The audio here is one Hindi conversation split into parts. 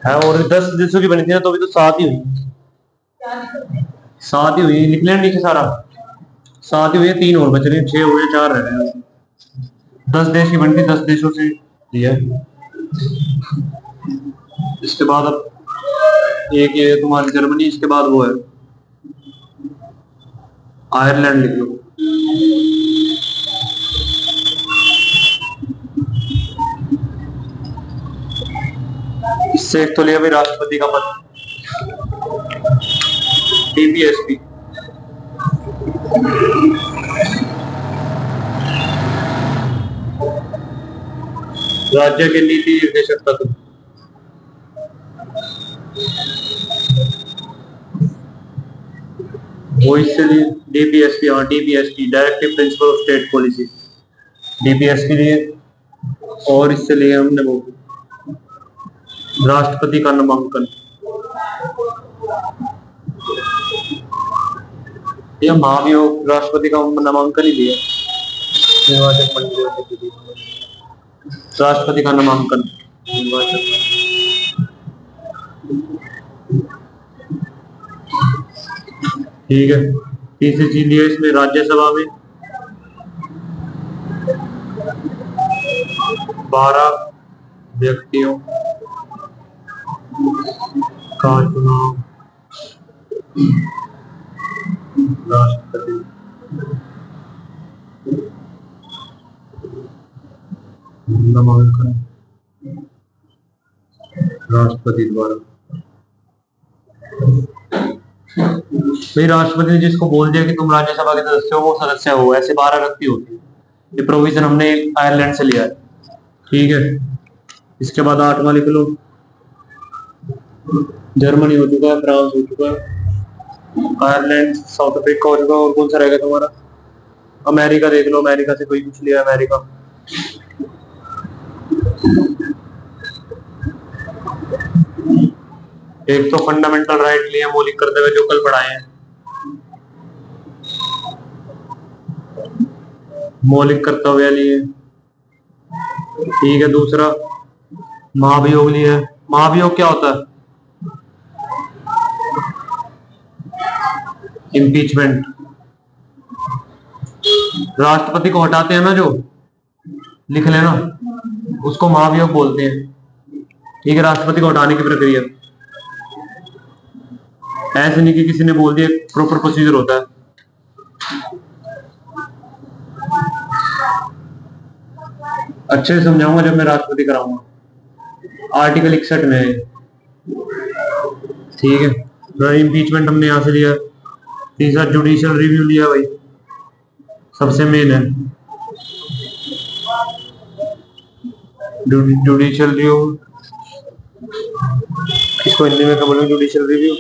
है। और 10 देशों की बनी थी ना, तो अभी तो 7 ही हुई। 7 ही हुई, लिख लेना नीचे सारा। 7 ही हुई है, 3 और बच रहे हैं, 6 हुए, 4 रह रहे हैं। 10 देश की बनी थी, 10 देशों से लिया है। इसके बाद अब एक ये तुम्हारी जर्मनी, इसके बाद वो है आयरलैंड, लिख लो। इससे एक तो लिया भाई राष्ट्रपति का पद, डीपीएसपी। राज्य के नीति निर्देशक तत्व, वो इससे लिए डीपीएसपी। हाँ DPSP, directive principle of state policy, DPSP लिए। और इससे लिए हमने वो राष्ट्रपति का नामांकन, या महाभियोग, राष्ट्रपति का नामांकन ही दिया। निर्वाचक मंडली, राष्ट्रपति का नामांकन, ठीक है। तीसरी चीज लिया इसमें राज्यसभा में 12 व्यक्तियों का चुनाव राष्ट्रपति नामांकन राष्ट्रपति द्वारा। भाई राष्ट्रपति ने जिसको बोल दिया कि तुम राज्यसभा के सदस्य हो, वो सदस्य हो। ऐसे 12 व्यक्ति होते हैं। ये प्रोविजन हमने आयरलैंड से लिया है, ठीक है। इसके बाद 8वां लिख लो, जर्मनी हो चुका है, फ्रांस हो चुका है, आयरलैंड, साउथ अफ्रीका हो चुका है। और कौन सा रहेगा तुम्हारा? अमेरिका देख लो, अमेरिका से कोई पूछ लिया, अमेरिका। एक तो फंडामेंटल राइट लिए, मौलिक कर्तव्य, जो कल पढ़ाए हैं, मौलिक कर्तव्य लिए, ठीक है। दूसरा महाभियोग लिए। महाभियोग क्या होता है? इम्पीचमेंट। राष्ट्रपति को हटाते हैं ना जो, लिख लेना, उसको महाभियोग बोलते हैं, ठीक है। राष्ट्रपति को हटाने की प्रक्रिया, ऐसे नहीं कि किसी ने बोल दिया, प्रॉपर प्रोसीजर होता है। अच्छे से समझाऊंगा जब मैं राष्ट्रपति कराऊंगा। आर्टिकल 61 में है, ठीक है। इम्पीचमेंट हमने यहां से लिया। तीसरा जुडिशियल रिव्यू लिया भाई, सबसे मेन है जुडिशियल रिव्यू। इसको हिंदी में क्या बोलूं? जुडिशियल रिव्यू,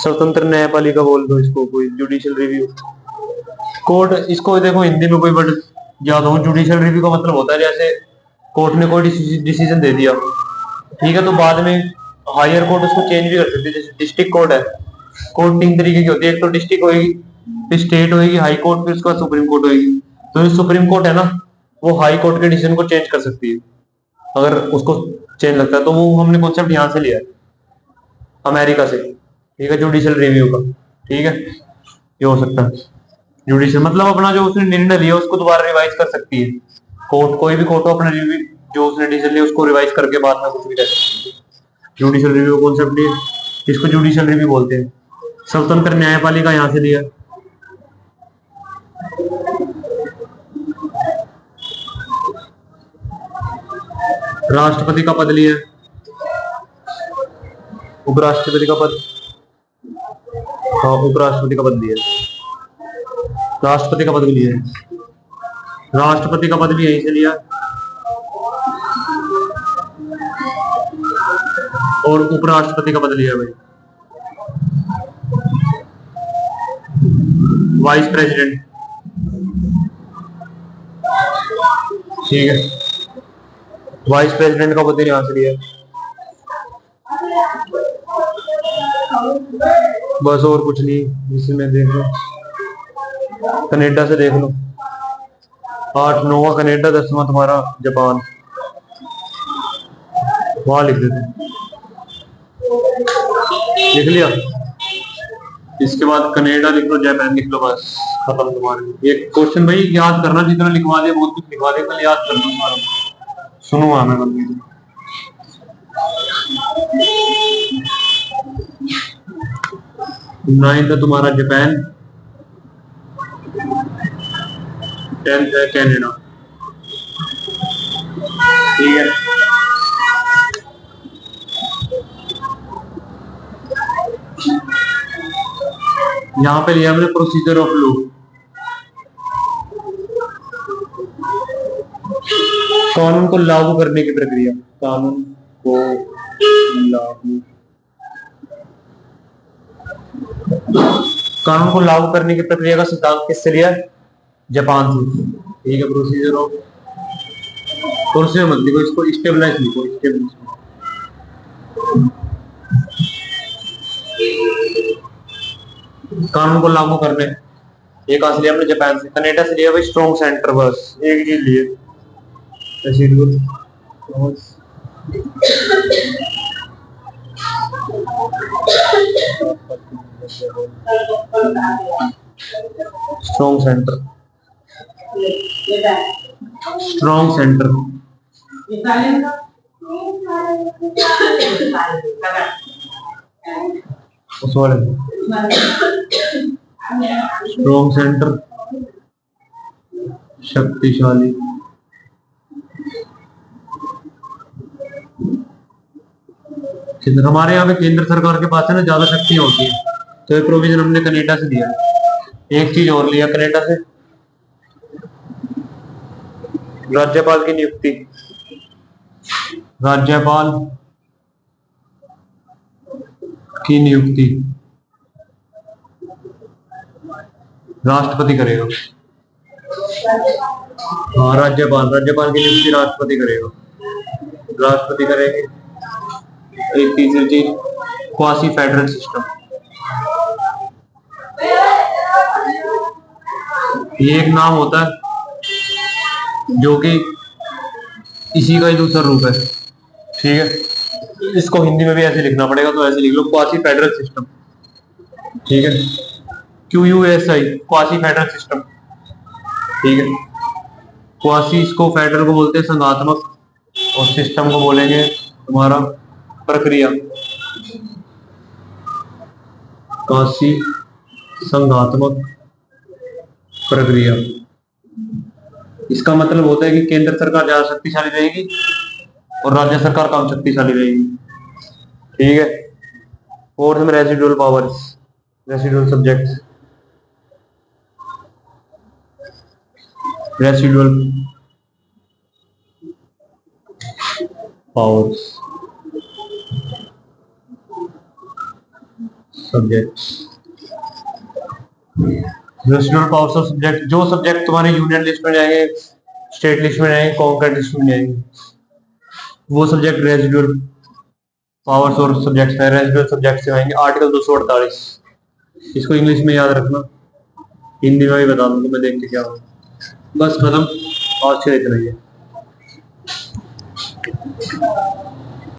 स्वतंत्र न्यायपालिका बोल दो इसको, कोई जुडिशियल रिव्यू कोर्ट। इसको देखो हिंदी में कोई वर्ड याद हो, जुडिशियल रिव्यू का मतलब होता है जैसे कोर्ट ने कोई डिसीजन दे दिया, ठीक है, तो बाद में हायर कोर्ट उसको चेंज भी कर सकती है। जैसे डिस्ट्रिक्ट कोर्ट है, कोर्ट 3 तरीके की होती है। एक तो डिस्ट्रिक्ट होगी, फिर स्टेट होगी, हाई कोर्ट, फिर उसके बाद सुप्रीम कोर्ट होगी। तो जो सुप्रीम कोर्ट है ना, वो हाई कोर्ट के डिसीजन को चेंज कर सकती है अगर उसको चेंज लगता है। तो वो हमने कॉन्सेप्ट यहाँ से लिया है, अमेरिका से, ठीक है, जुडिशियल रिव्यू का, ठीक है। ये हो सकता है जुडिशियल, मतलब अपना जो उसने निर्णय लिया उसको दोबारा रिवाइज कर सकती है कोर्ट। कोई भी कोर्ट हो, अपना रिव्यू जो उसने डिसीजन लिया उसको रिवाइज करके बाद में कुछ भी कर सकती है। जुडिशियल रिव्यू कॉन्सेप्ट लिया, इसको जुडिशियल रिव्यू बोलते हैं। स्वतंत्र न्यायपालिका यहाँ से लिया, राष्ट्रपति का पद लिया, उपराष्ट्रपति का पद, हाँ उपराष्ट्रपति का पद लिया, राष्ट्रपति का पद भी लिया, राष्ट्रपति का पद भी यहीं से लिया, और उपराष्ट्रपति का पद लिया भाई, वाइस प्रेसिडेंट, ठीक है। वाइस प्रेसिडेंट का पद यहां से लिया, बस और कुछ नहीं। इसमें देख लो, कनाडा से देख लो, 8 9वां कनाडा, 10वां तुम्हारा जापान, वहां लिख देते हैं। लिख लिया। इसके बाद कनाडा लिख लो, जापान लिख लो, बस खत्म तुम्हारे। ये क्वेश्चन भाई याद करना, जितना लिखवा दे बहुत कुछ लिखवा दे, कल याद करना तुम्हारा। सुनूंगा मैं कल। नाइन्थ है तुम्हारा जापान, 10th है कनाडा। ठीक है। यहाँ पे लिया हमने प्रोसीजर ऑफ लॉ। कानून को लागू करने की प्रक्रिया। कानून को लागू कानून को लागू करने की प्रक्रिया का सिद्धांत किससे लिया? जापान से। ठीक है। प्रोसीजर ऑफ, प्रोसीजर मत लिखो, इसको स्टेबलाइज लिखो, स्टेबलाइज। कानून को लागू करने, एक कहां से लिया हमने? जापान से। कनाडा से लिया भाई स्ट्रॉन्ग सेंटर, बस एक चीज लिए। Strong centre, strong centre. उस वाले स्ट्रॉन्ग सेंटर, शक्तिशाली। हमारे यहाँ पे केंद्र सरकार के पास है ना ज्यादा शक्तियां होती है, तो ये प्रोविजन हमने कनाडा से लिया। एक चीज और लिया कनाडा से, राज्यपाल की नियुक्ति। राज्यपाल की नियुक्ति राष्ट्रपति करेगा। हाँ, राज्यपाल की नियुक्ति राष्ट्रपति करेगा, राष्ट्रपति करेंगे। एक तीसरी चीज, क्वासी फेडरल सिस्टम। ये एक नाम होता है जो कि इसी का ही दूसरा रूप है। ठीक है। इसको हिंदी में भी ऐसे लिखना पड़ेगा, तो ऐसे लिख लो, क्वासी फेडरल सिस्टम। ठीक है। QUSI, quasi federal system. ठीक है। क्वासी, इसको फेडरल को बोलते हैं संघात्मक, और सिस्टम को बोलेंगे तुम्हारा प्रक्रिया। क्वासी संघात्मक प्रक्रिया। इसका मतलब होता है कि केंद्र सरकार ज्यादा शक्तिशाली रहेगी और राज्य सरकार कम शक्तिशाली रहेगी। ठीक है। फोर्थ में residual powers, residual subjects, residual powers subjects. Residual powers of subject, जो सब्जेक्ट तुम्हारे यूनियन लिस्ट में जाएंगे, स्टेट लिस्ट में जाएंगे, कॉन्करेंट लिस्ट में जाएंगे, वो सब्जेक्ट रेसिडुअल पावर्स और सब्जेक्ट्स है। रेसिडुअल सब्जेक्ट से आएंगे आर्टिकल 248। इसको इंग्लिश में याद रखना, हिंदी में भी बता दूंगा मैं, देख के क्या होगा। बस खत्म, आज के इतना ही है।